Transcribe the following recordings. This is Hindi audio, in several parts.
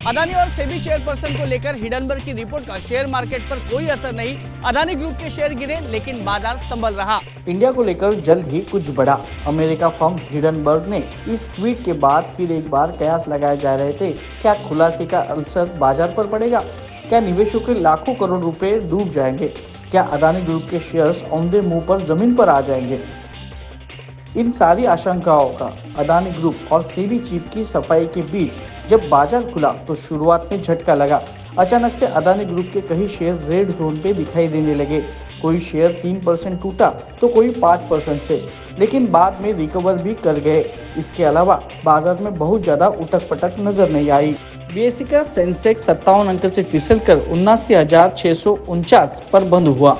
अदानी और सेबी चेयरपर्सन को लेकर हिडनबर्ग की रिपोर्ट का शेयर मार्केट पर कोई असर नहीं। अदानी ग्रुप के शेयर गिरे लेकिन बाजार संभल रहा। इंडिया को लेकर जल्द ही कुछ बड़ा। अमेरिका फर्म हिडनबर्ग ने इस ट्वीट के बाद फिर एक बार कयास लगाए जा रहे थे, क्या खुलासे का असर बाजार पर पड़ेगा? क्या निवेशकों के लाखों करोड़ रुपए डूब जाएंगे? क्या अदानी ग्रुप के शेयर्स औंधे मुंह पर जमीन पर आ जाएंगे? इन सारी आशंकाओं का अदानी ग्रुप और सेबी चीफ की सफाई के बीच जब बाजार खुला तो शुरुआत में झटका लगा। अचानक से अदानी ग्रुप के कई शेयर रेड जोन पे दिखाई देने लगे। कोई शेयर 3% टूटा तो कोई 5% से, लेकिन बाद में रिकवर भी कर गए। इसके अलावा बाजार में बहुत ज्यादा उठक पटक नजर नहीं आई। बीएसई का सेंसेक्स 57 अंक से फिसलकर 79,649 पर बंद हुआ।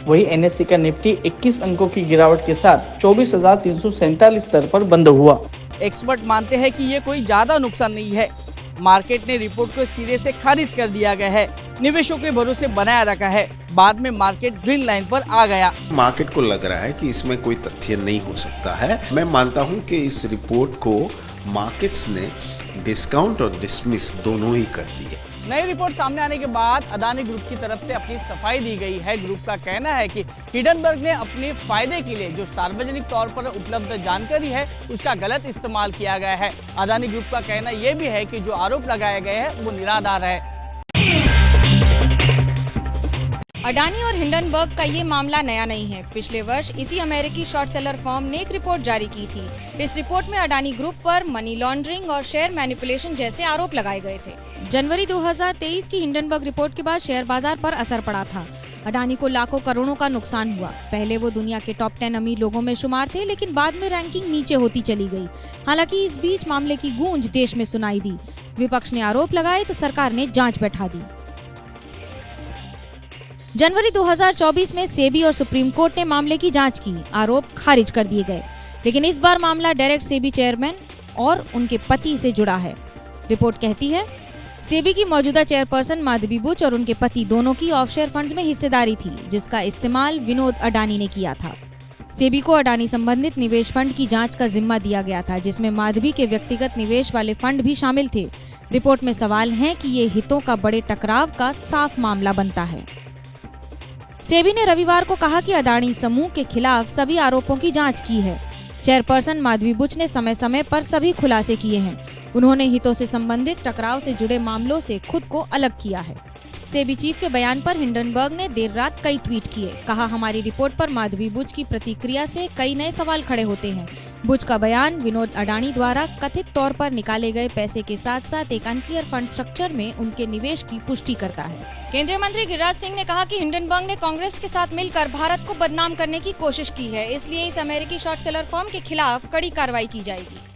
वही एनएससी का निफ्टी 21 अंकों की गिरावट के साथ 24,347 स्तर पर बंद हुआ। एक्सपर्ट मानते हैं कि ये कोई ज्यादा नुकसान नहीं है। मार्केट ने रिपोर्ट को सिरे से खारिज कर दिया गया है, निवेशकों के भरोसे बनाया रखा है। बाद में मार्केट ग्रीन लाइन पर आ गया। मार्केट को लग रहा है कि इसमें कोई तथ्य नहीं हो सकता है। मैं मानता हूं कि इस रिपोर्ट को मार्केट्स ने डिस्काउंट और डिसमिस दोनों ही कर दिए। नई रिपोर्ट सामने आने के बाद अदानी ग्रुप की तरफ से अपनी सफाई दी गई है। ग्रुप का कहना है कि हिडनबर्ग ने अपने फायदे के लिए जो सार्वजनिक तौर पर उपलब्ध जानकारी है उसका गलत इस्तेमाल किया गया है। अदानी ग्रुप का कहना यह भी है कि जो आरोप लगाए गए हैं वो निराधार है। अडानी और हिंडनबर्ग का ये मामला नया नहीं है। पिछले वर्ष इसी अमेरिकी शॉर्ट सेलर फर्म ने एक रिपोर्ट जारी की थी। इस रिपोर्ट में अडानी ग्रुप पर मनी लॉन्ड्रिंग और शेयर मैनिपुलेशन जैसे आरोप लगाए गए थे। जनवरी 2023 की हिंडनबर्ग रिपोर्ट के बाद शेयर बाजार पर असर पड़ा था। अडानी को लाखों करोड़ों का नुकसान हुआ। पहले वो दुनिया के टॉप 10 अमीर लोगों में शुमार थे, लेकिन बाद में रैंकिंग नीचे होती चली गई। हालांकि इस बीच मामले की गूंज देश में सुनाई दी। विपक्ष ने आरोप लगाए तो सरकार ने जांच बैठा दी। जनवरी 2024 में सेबी और सुप्रीम कोर्ट ने मामले की जांच की। आरोप खारिज कर दिए गए, लेकिन इस बार मामला डायरेक्ट सेबी चेयरमैन और उनके पति से जुड़ा है। रिपोर्ट कहती है सेबी की मौजूदा चेयरपर्सन माधवी बुच और उनके पति दोनों की ऑफशोर फंड्स में हिस्सेदारी थी, जिसका इस्तेमाल विनोद अडानी ने किया था। सेबी को अडानी संबंधित निवेश फंड की जांच का जिम्मा दिया गया था, जिसमें माधवी के व्यक्तिगत निवेश वाले फंड भी शामिल थे। रिपोर्ट में सवाल है कि ये हितों का बड़े टकराव का साफ मामला बनता है। सेबी ने रविवार को कहा कि अडानी समूह के खिलाफ सभी आरोपों की जांच की है। चेयरपर्सन माधवी बुच ने समय समय पर सभी खुलासे किए हैं। उन्होंने हितों से संबंधित टकराव से जुड़े मामलों से खुद को अलग किया है। सेबी चीफ के बयान पर हिंडनबर्ग ने देर रात कई ट्वीट किए। कहा, हमारी रिपोर्ट पर माधवी बुच की प्रतिक्रिया से कई नए सवाल खड़े होते हैं। बुच का बयान विनोद अडानी द्वारा कथित तौर पर निकाले गए पैसे के साथ साथ एक अनक्लियर फंड स्ट्रक्चर में उनके निवेश की पुष्टि करता है। केंद्रीय मंत्री गिरिराज सिंह ने कहा कि हिंडनबर्ग ने कांग्रेस के साथ मिलकर भारत को बदनाम करने की कोशिश की है, इसलिए इस अमेरिकी शॉर्ट सेलर फर्म के खिलाफ कड़ी कार्रवाई की जाएगी।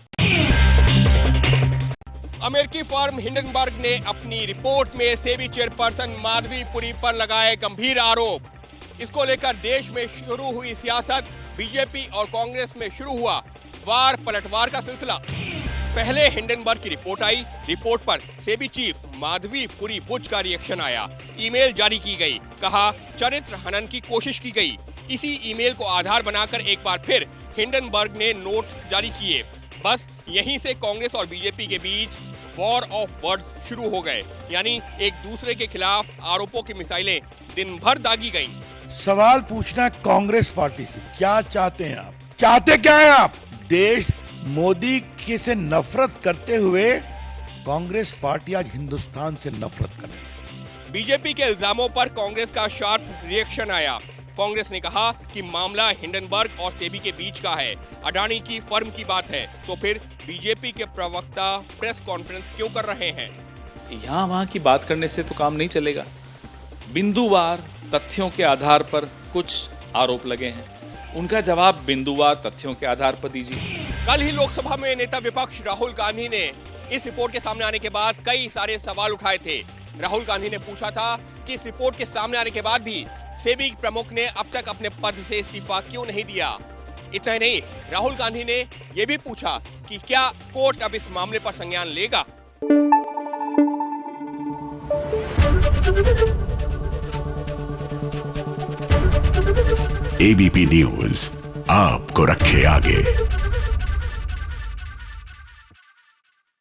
अमेरिकी फर्म हिंडनबर्ग ने अपनी रिपोर्ट में सेबी चेयरपर्सन माधवी पुरी पर लगाए गंभीर आरोप। इसको लेकर देश में शुरू हुई सियासत, बीजेपी और कांग्रेस में शुरू हुआ वार पलटवार का सिलसिला। पहले हिंडनबर्ग की रिपोर्ट आई। रिपोर्ट पर सेबी चीफ माधवी पुरी बुच का रिएक्शन आया। ईमेल जारी की गई। कहा, चरित्र हनन की कोशिश की गई। इसी ईमेल को आधार बनाकर एक बार फिर हिंडनबर्ग ने नोट्स जारी किए। बस यहीं से कांग्रेस और बीजेपी के बीच वॉर ऑफ वर्ड्स शुरू हो गए, यानी एक दूसरे के खिलाफ आरोपों की मिसाइलें दिन भर दागी गईं। सवाल पूछना कांग्रेस पार्टी से, क्या चाहते हैं आप? चाहते क्या है आप? देश मोदी की से नफरत करते हुए कांग्रेस पार्टी आज हिंदुस्तान से नफरत करने लगी। बीजेपी के इल्जामों पर कांग्रेस का शार्प रिएक्शन आया। कांग्रेस ने कहा कि मामला हिंडनबर्ग और सेबी के बीच का है, अडानी की फर्म की बात है, तो फिर बीजेपी के प्रवक्ता प्रेस कॉन्फ्रेंस क्यों कर रहे हैं? यहाँ वहाँ की बात करने से तो काम नहीं चलेगा। बिंदुवार तथ्यों के आधार पर कुछ आरोप लगे हैं, उनका जवाब बिंदुवार तथ्यों के आधार पर दीजिए। कल ही लोकसभा में नेता विपक्ष राहुल गांधी ने इस रिपोर्ट के सामने आने के बाद कई सारे सवाल उठाए थे। राहुल गांधी ने पूछा था कि इस रिपोर्ट के सामने आने के बाद भी सेबी प्रमुख ने अब तक अपने पद से इस्तीफा क्यों नहीं दिया। इतना ही नहीं, राहुल गांधी ने यह भी पूछा कि क्या कोर्ट अब इस मामले पर संज्ञान लेगा। एबीपी न्यूज आपको रखे आगे।